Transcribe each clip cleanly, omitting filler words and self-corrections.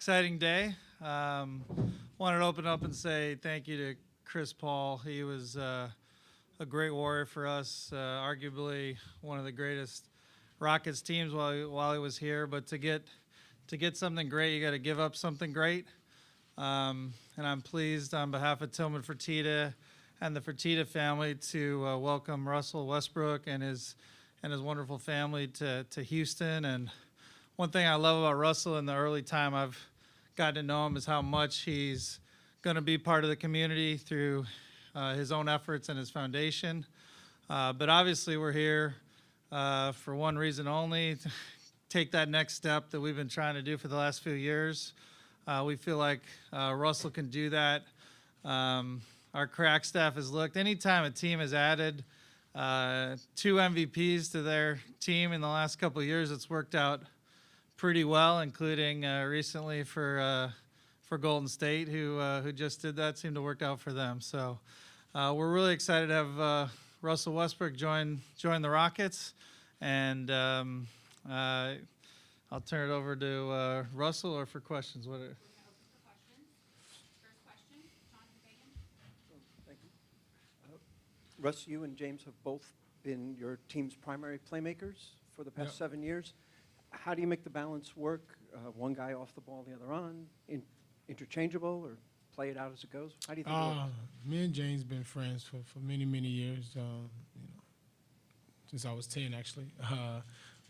Exciting day. Wanted to open up and say thank you to Chris Paul. He was a great warrior for us, arguably one of the greatest Rockets teams while he was here. But to get something great, you got to give up something great. And I'm pleased on behalf of Tillman Fertitta and the Fertitta family to welcome Russell Westbrook and his wonderful family to Houston. And one thing I love about Russell in the early time I've gotten to know him is how much he's going to be part of the community through his own efforts and his foundation. But obviously we're here for one reason only, to take that next step that we've been trying to do for the last few years. We feel like Russell can do that. Our crack staff has looked. Anytime a team has added 2 MVPs to their team in the last couple of years, it's worked out pretty well, including recently for Golden State, who just did that. Seemed to work out for them. So we're really excited to have Russell Westbrook join the Rockets, and I'll turn it over to Russell or for questions. What? Russ, you and James have both been your team's primary playmakers for the past 7 years. How do you make the balance work? One guy off the ball, the other on, interchangeable, or play it out as it goes? How do you think it works? Me and James been friends for many, many years. Since I was 10, actually.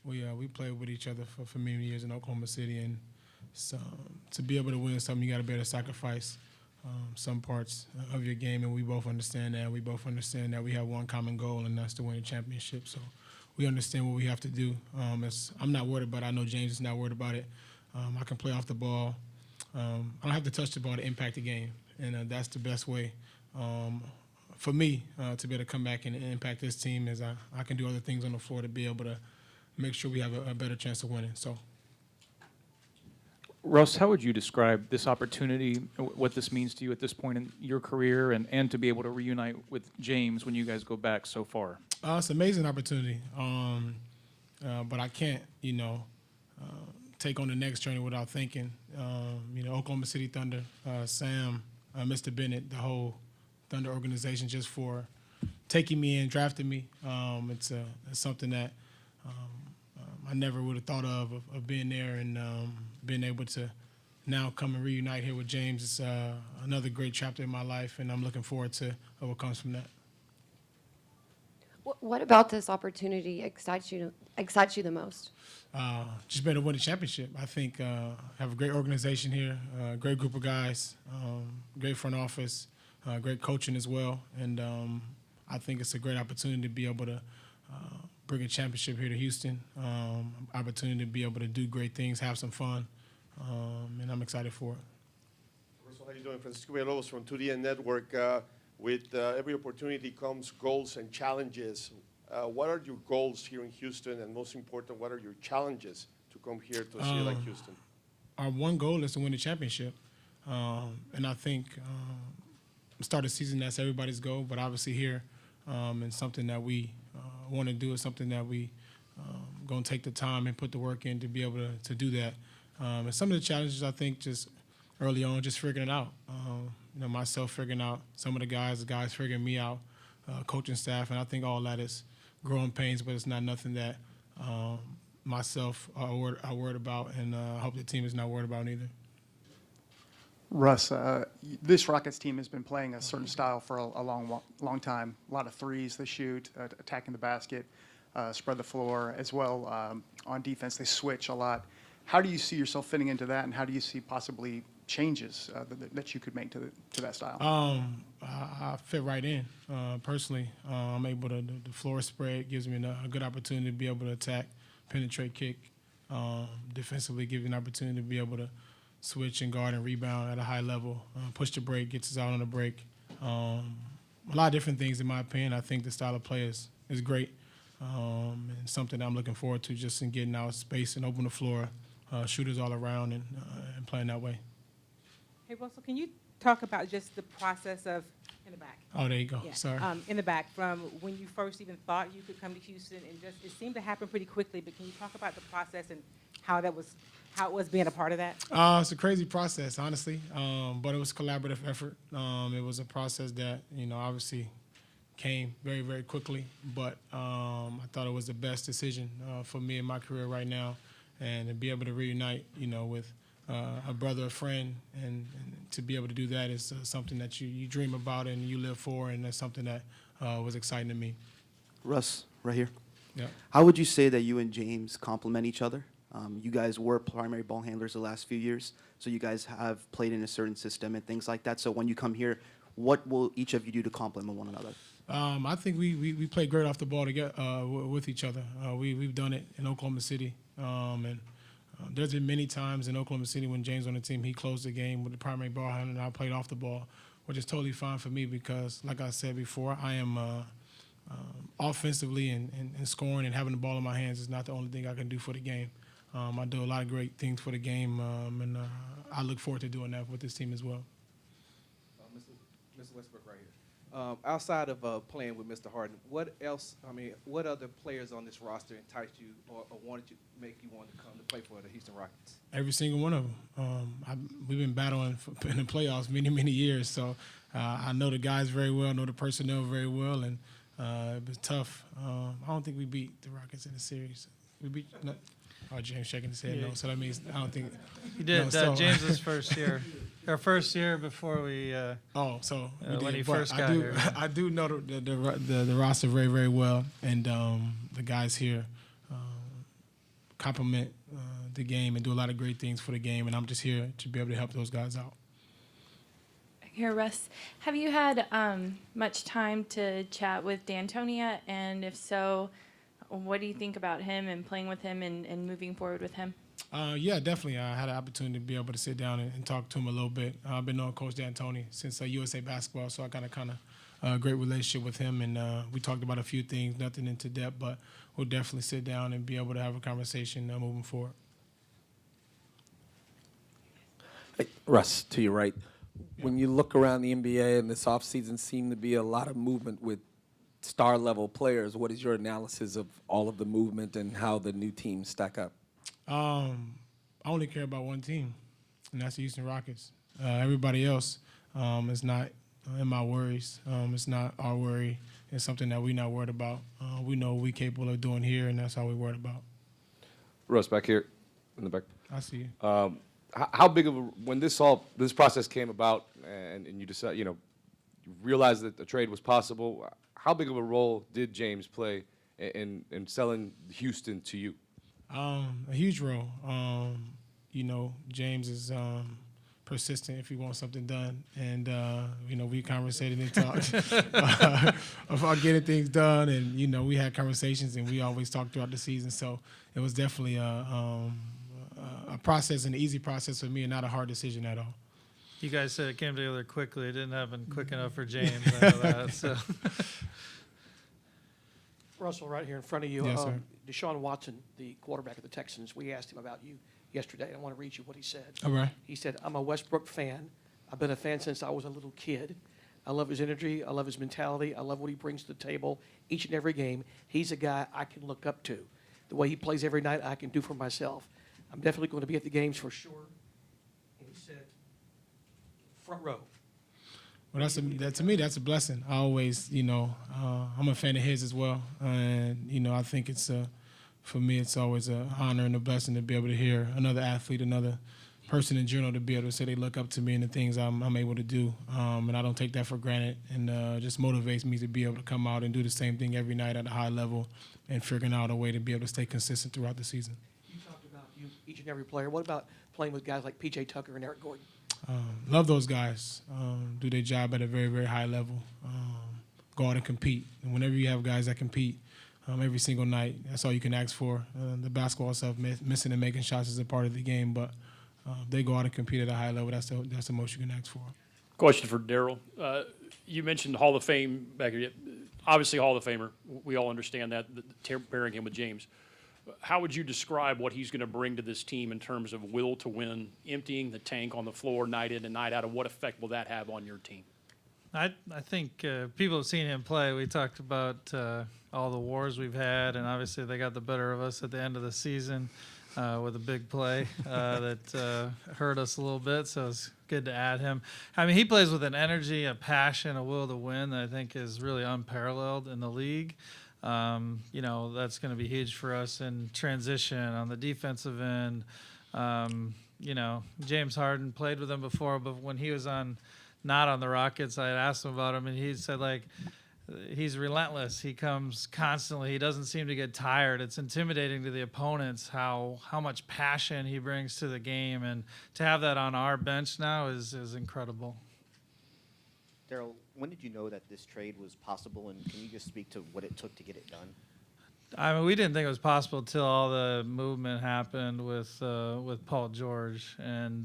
We played with each other for many years in Oklahoma City, and so to be able to win something, you got to be able to sacrifice some parts of your game, and we both understand that. We both understand that we have one common goal, and that's to win a championship. So we understand what we have to do. I'm not worried about it. I know James is not worried about it. I can play off the ball. I don't have to touch the ball to impact the game, and that's the best way for me to be able to come back and impact this team, is I can do other things on the floor to be able to make sure we have a better chance of winning. So, Russ, how would you describe this opportunity, what this means to you at this point in your career, and to be able to reunite with James when you guys go back so far? It's an amazing opportunity, but I can't, take on the next journey without thinking. Oklahoma City Thunder, Sam, Mr. Bennett, the whole Thunder organization, just for taking me in, drafting me. It's something that I never would have thought of being there, and being able to now come and reunite here with James. It's another great chapter in my life, and I'm looking forward to what comes from that. What about this opportunity excites you the most? Just being able to win a championship. I think have a great organization here, great group of guys, great front office, great coaching as well, and I think it's a great opportunity to be able to bring a championship here to Houston, opportunity to be able to do great things, have some fun, and I'm excited for it. Russell, how are you doing? Francisco Villalobos from 2DN Network. With every opportunity comes goals and challenges. What are your goals here in Houston, and most important, what are your challenges to come here to a city like Houston? Our one goal is to win the championship, and I think start of season, that's everybody's goal, but obviously here, and something that we want to do, is something that we going to take the time and put the work in to be able to do that. And some of the challenges, I think, just early on, just figuring it out. Myself figuring out, some of the guys figuring me out, coaching staff, and I think all that is growing pains, but it's not nothing that myself are worried about, and I hope the team is not worried about either. Russ, this Rockets team has been playing a certain style for a long time. A lot of threes they shoot, attacking the basket, spread the floor as well. On defense, they switch a lot. How do you see yourself fitting into that, and how do you see possibly changes that you could make to that style? I fit right in. Personally, I'm able to, the floor spread gives me a good opportunity to be able to attack, penetrate, kick. Defensively, gives me an opportunity to be able to switch and guard and rebound at a high level. Push the break, gets us out on the break. A lot of different things, in my opinion. I think the style of play is great, and something that I'm looking forward to, just in getting out space and open the floor, shooters all around, and playing that way. Hey, Russell, can you talk about just the process of, in the back? Oh, there you go. Yeah. Sorry. In the back, from when you first even thought you could come to Houston, and just it seemed to happen pretty quickly. But can you talk about the process and how how it was being a part of that? It's a crazy process, honestly, but it was a collaborative effort. It was a process that, obviously came very, very quickly, but I thought it was the best decision for me in my career right now, and to be able to reunite, with a brother, a friend, and to be able to do that is something that you dream about and you live for, and that's something that was exciting to me. Russ, right here. Yeah. How would you say that you and James complement each other? You guys were primary ball handlers the last few years, so you guys have played in a certain system and things like that. So when you come here, what will each of you do to complement one another? I think we play great off the ball together with each other. We've done it in Oklahoma City, and there's been many times in Oklahoma City when James on the team, he closed the game with the primary ball handler, and I played off the ball, which is totally fine for me because, like I said before, I am offensively and scoring and having the ball in my hands is not the only thing I can do for the game. I do a lot of great things for the game, and I look forward to doing that with this team as well. Mr. Westbrook right here. Outside of playing with Mr. Harden, what else, what other players on this roster enticed you or wanted to make you want to come to play for the Houston Rockets? Every single one of them. We've been battling in the playoffs many, many years, so I know the guys very well, know the personnel very well, and it was tough. I don't think we beat the Rockets in the series. We beat no. Oh, James shaking his head no, so that means I don't think. You did. No, so, James's first year. Our first year before we. When he first got here. I do know the roster very, very well, and the guys here complement the game and do a lot of great things for the game, and I'm just here to be able to help those guys out. Here, Russ, have you had much time to chat with D'Antonia, and if so, what do you think about him and playing with him and moving forward with him? Yeah, definitely. I had an opportunity to be able to sit down and talk to him a little bit. I've been knowing Coach D'Antoni since USA Basketball, so I got a kind of great relationship with him, and we talked about a few things, nothing into depth, but we'll definitely sit down and be able to have a conversation moving forward. Hey, Russ, to your right. Yeah. When you look around the NBA and this offseason seemed to be a lot of movement with star-level players, what is your analysis of all of the movement and how the new teams stack up? I only care about one team, and that's the Houston Rockets. Everybody else is not in my worries. It's not our worry. It's something that we're not worried about. We know what we're capable of doing here, and that's all we're worried about. Russ, back here in the back. I see you. How big of a, when this process came about and you decide, you realized that the trade was possible, how big of a role did James play in selling Houston to you? A huge role. James is persistent if he wants something done, and we conversated and talked about getting things done, and we had conversations, and we always talked throughout the season. So it was definitely a process, an easy process for me, and not a hard decision at all. You guys said it came together quickly. It didn't happen quick enough for James. I know that. So. Russell, right here in front of you. Yes, sir. Deshaun Watson, the quarterback of the Texans, we asked him about you yesterday, and I want to read you what he said. All right. He said, I'm a Westbrook fan. I've been a fan since I was a little kid. I love his energy. I love his mentality. I love what he brings to the table each and every game. He's a guy I can look up to. The way he plays every night, I can do for myself. I'm definitely going to be at the games for sure. And he said, front row. Well, to me, that's a blessing. I always, I'm a fan of his as well. And, I think for me, it's always an honor and a blessing to be able to hear another athlete, another person in general to be able to say they look up to me and the things I'm able to do. And I don't take that for granted, and just motivates me to be able to come out and do the same thing every night at a high level and figuring out a way to be able to stay consistent throughout the season. You talked about each and every player. What about playing with guys like P.J. Tucker and Eric Gordon? Love those guys. Do their job at a very, very high level. Go out and compete. And whenever you have guys that compete every single night, that's all you can ask for. The basketball stuff, missing and making shots is a part of the game, but they go out and compete at a high level. That's the most you can ask for. Question for Daryl. You mentioned Hall of Fame back here. Obviously, Hall of Famer. We all understand that, pairing him with James. How would you describe what he's going to bring to this team in terms of will to win, emptying the tank on the floor night in and night out, and what effect will that have on your team? I think people have seen him play. We talked about all the wars we've had, and obviously they got the better of us at the end of the season. with a big play that hurt us a little bit. So it's good to add him. I mean, he plays with an energy, a passion, a will to win that I think is really unparalleled in the league. You know, that's going to be huge for us in transition on the defensive end. You know, James Harden played with him before, but when he was not on the Rockets, I had asked him about him, and he said, like, he's relentless. He comes constantly. He doesn't seem to get tired. It's intimidating to the opponents how much passion he brings to the game, and to have that on our bench now is incredible. Daryl, when did you know that this trade was possible, and can you just speak to what it took to get it done? I mean, we didn't think it was possible till all the movement happened with Paul George, and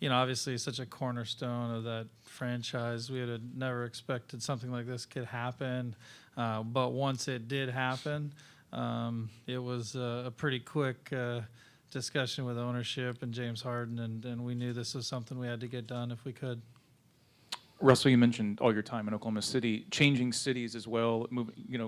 you know, obviously such a cornerstone of that franchise. We had never expected something like this could happen, but once it did happen, it was a pretty quick discussion with ownership and James Harden, and we knew this was something we had to get done if we could. Russell, you mentioned all your time in Oklahoma City, changing cities as well,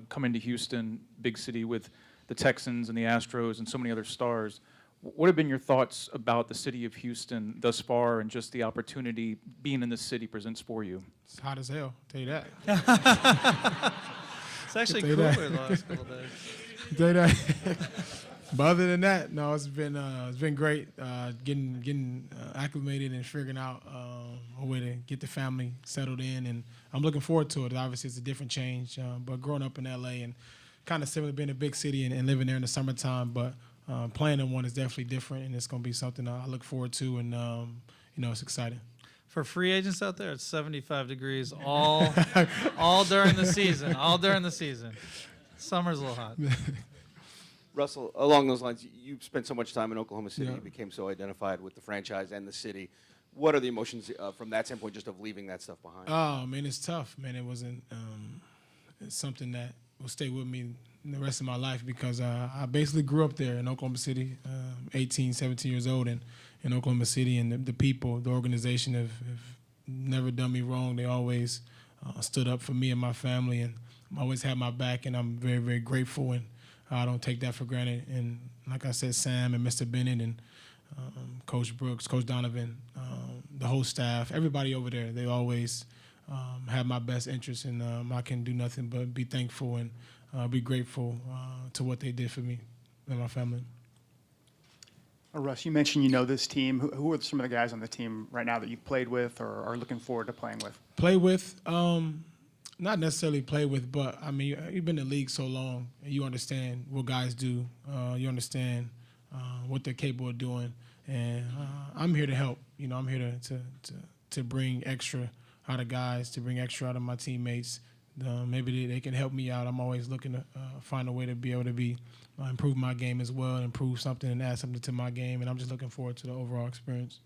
coming to Houston, big city with the Texans and the Astros and so many other stars. What have been your thoughts about the city of Houston thus far, and just the opportunity being in the city presents for you? It's hot as hell, I'll tell you that. It's actually cooler the last couple of days. Tell you that. But other than that, no, it's been great getting acclimated and figuring out a way to get the family settled in, and I'm looking forward to it. Obviously, it's a different change, but growing up in LA and kind of similar to being in a big city and living there in the summertime, but playing in one is definitely different, and it's going to be something I look forward to, and it's exciting. For free agents out there, it's 75 degrees all during the season. All during the season. Summer's a little hot. Russell, along those lines, you spent so much time in Oklahoma City. You became so identified with the franchise and the city. What are the emotions from that standpoint, just of leaving that stuff behind? Oh, man, it's tough, man. It wasn't it's something that will stay with me the rest of my life, because I basically grew up there in Oklahoma City, 18, 17 years old, and in Oklahoma City, and the people, the organization have never done me wrong. They always stood up for me and my family, and always had my back, and I'm very, very grateful, and I don't take that for granted. And like I said, Sam and Mr. Bennett and Coach Brooks, Coach Donovan, the whole staff, everybody over there, they always have my best interest, and I can do nothing but be thankful and be grateful to what they did for me and my family. Russ, you mentioned you know this team. Who are some of the guys on the team right now that you've played with or are looking forward to playing with? Play with? Not necessarily play with, but, I mean, you've been in the league so long, and you understand what guys do. You understand what they're capable of doing. And I'm here to help. You know, I'm here to bring extra out of guys, to bring extra out of my teammates. Maybe they can help me out. I'm always looking to find a way to be able to improve my game as well, and improve something and add something to my game. And I'm just looking forward to the overall experience.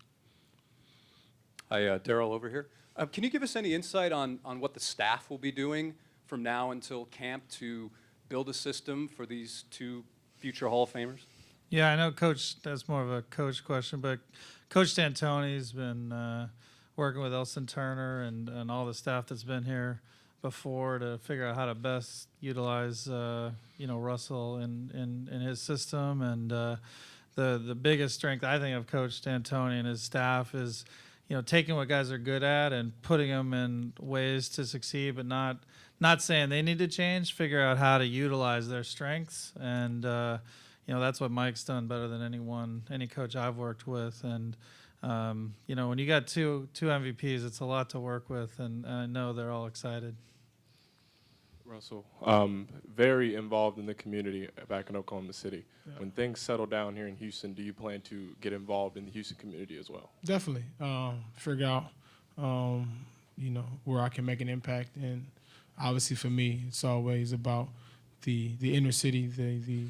Hi, Daryl over here. Can you give us any insight on what the staff will be doing from now until camp to build a system for these two future Hall of Famers? Yeah, I know, Coach, that's more of a coach question, but Coach D'Antoni's been working with Elson Turner and all the staff that's been here before to figure out how to best utilize, Russell in his system. And the biggest strength, I think, of Coach D'Antoni and his staff is, taking what guys are good at and putting them in ways to succeed, but not saying they need to change, figure out how to utilize their strengths. And, that's what Mike's done better than any coach I've worked with. And, when you got two MVPs, it's a lot to work with, and I know they're all excited. Russell, very involved in the community back in Oklahoma City. Yeah. When things settle down here in Houston, do you plan to get involved in the Houston community as well? Definitely. Figure out, where I can make an impact. And obviously for me, it's always about the inner city, the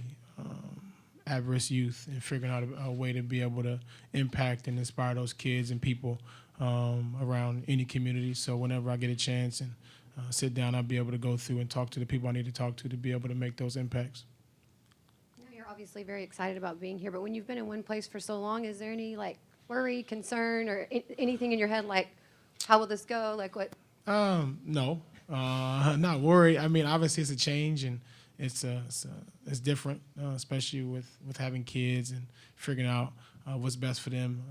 at-risk youth, and figuring out a way to be able to impact and inspire those kids and people around any community. So whenever I get a chance and sit down, I'll be able to go through and talk to the people I need to talk to be able to make those impacts. You're obviously very excited about being here, but when you've been in one place for so long, is there any worry, concern, or anything in your head how will this go? What? No, not worried. I mean, obviously it's a change, and it's different, especially with having kids and figuring out what's best for them.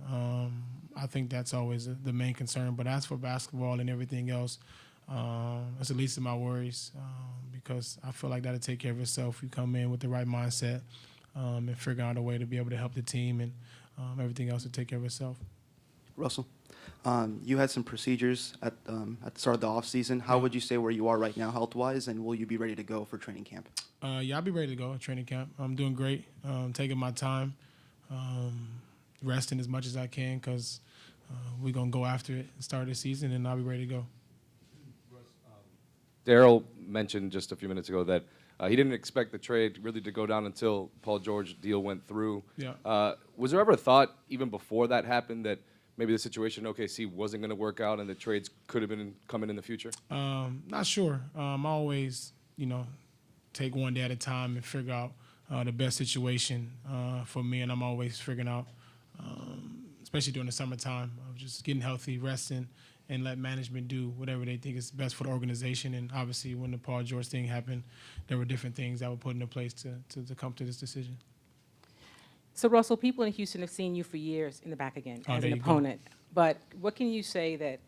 I think that's always the main concern. But as for basketball and everything else, that's the least of my worries because I feel like that'll take care of itself. You come in with the right mindset and figure out a way to be able to help the team, and everything else will take care of itself. Russell, you had some procedures at the start of the offseason. How would you say where you are right now health-wise, and will you be ready to go for training camp? Yeah, I'll be ready to go at training camp. I'm doing great, taking my time, resting as much as I can because we're going to go after it and start the season, and I'll be ready to go. Daryl mentioned just a few minutes ago that he didn't expect the trade really to go down until Paul George deal went through. Yeah. Was there ever a thought, even before that happened, that maybe the situation in OKC wasn't going to work out and the trades could have been coming in the future? Not sure. I always, take one day at a time and figure out the best situation for me, and I'm always figuring out, especially during the summertime, of just getting healthy, resting, and let management do whatever they think is best for the organization. And obviously, when the Paul George thing happened, there were different things that were put into place to come to this decision. So, Russell, people in Houston have seen you for years in the back again as an opponent. But what can you say that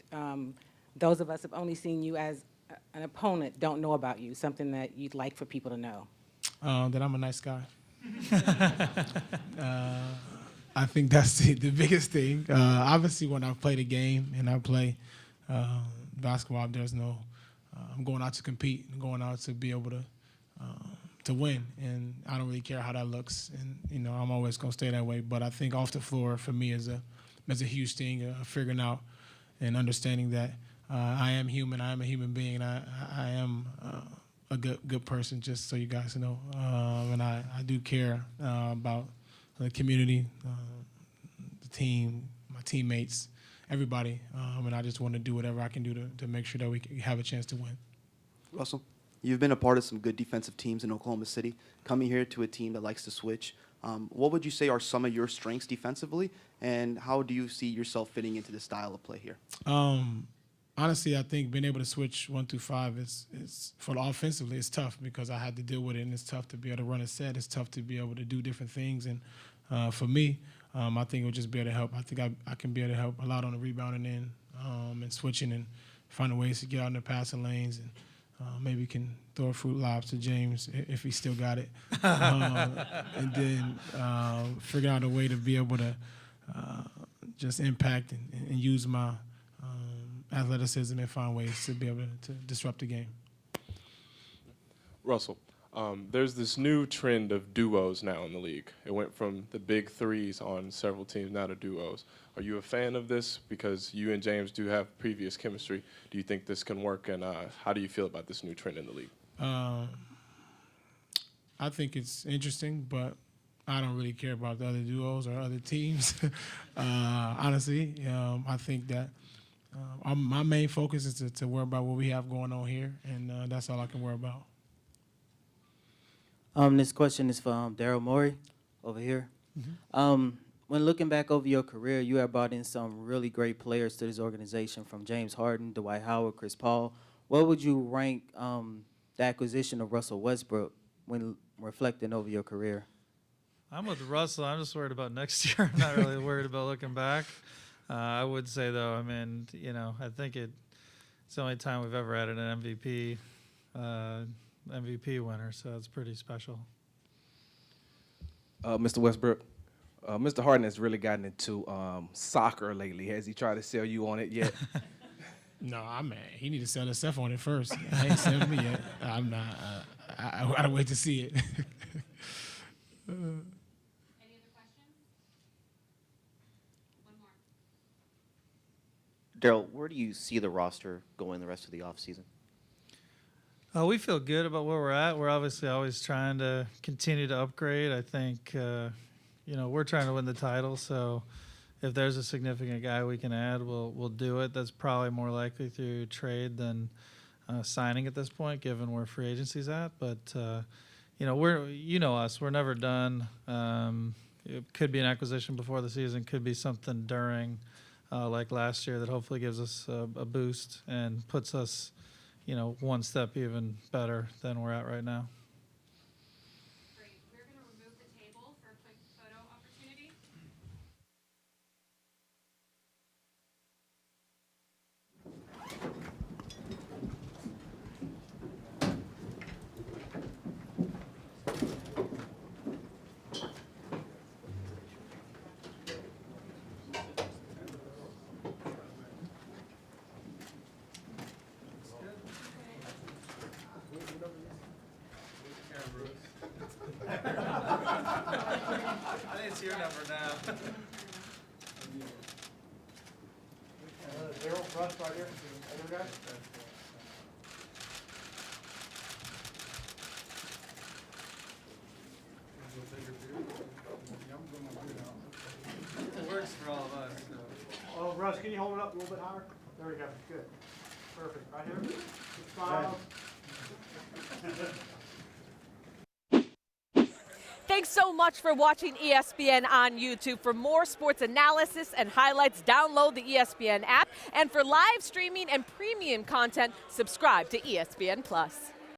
those of us have only seen you as an opponent don't know about you, something that you'd like for people to know? That I'm a nice guy. I think that's the biggest thing. Obviously, when I play the game and I play basketball, there's no I'm going out to compete and going out to be able to win, and I don't really care how that looks, and I'm always going to stay that way. But I think off the floor for me is a huge thing, figuring out and understanding that I am human, I am a human being, and I am a good person, just so you guys know, and I do care about the community, the team, my teammates, everybody, and I just want to do whatever I can do to make sure that we have a chance to win. Russell, you've been a part of some good defensive teams in Oklahoma City. Coming here to a team that likes to switch, what would you say are some of your strengths defensively, and how do you see yourself fitting into this style of play here? Honestly, I think being able to switch 1 through 5 is for the offensively, it's tough because I had to deal with it, and it's tough to be able to run a set. It's tough to be able to do different things, and for me, I think it would just be able to help. I think I can be able to help a lot on the rebounding end and switching and finding ways to get out in the passing lanes, and maybe can throw a fruit lobs to James if he still got it, and then figure out a way to be able to just impact and use my athleticism and find ways to be able to disrupt the game. Russell, there's this new trend of duos now in the league. It went from the big threes on several teams now to duos. Are you a fan of this? Because you and James do have previous chemistry. Do you think this can work, and how do you feel about this new trend in the league? I think it's interesting, but I don't really care about the other duos or other teams. Honestly, I think that my main focus is to worry about what we have going on here, and that's all I can worry about. This question is from Daryl Morey over here. When looking back over your career, you have brought in some really great players to this organization, from James Harden, Dwight Howard, Chris Paul. What would you rank the acquisition of Russell Westbrook when reflecting over your career? I'm with Russell. I'm just worried about next year. I'm not really worried about looking back. I would say, though, I mean, I think it's the only time we've ever had an MVP winner, so it's pretty special. Mr. Westbrook, Mr. Harden has really gotten into soccer lately. Has he tried to sell you on it yet? No, he need to sell himself on it first. I ain't selling me yet. I'm not. I gotta wait to see it. Daryl, where do you see the roster going the rest of the offseason? We feel good about where we're at. We're obviously always trying to continue to upgrade. I think, we're trying to win the title, so if there's a significant guy we can add, we'll do it. That's probably more likely through trade than signing at this point, given where free agency's at. But, we're never done. It could be an acquisition before the season, could be something during, like last year, that hopefully gives us a boost and puts us, one step even better than we're at right now. number now. Daryl, Russ, right here. Other guy? It works for all of us. So. Oh, Russ, can you hold it up a little bit higher? There we go. Good. Perfect. Right here. Smile. Thanks so much for watching ESPN on YouTube. For more sports analysis and highlights, download the ESPN app. And for live streaming and premium content, subscribe to ESPN Plus.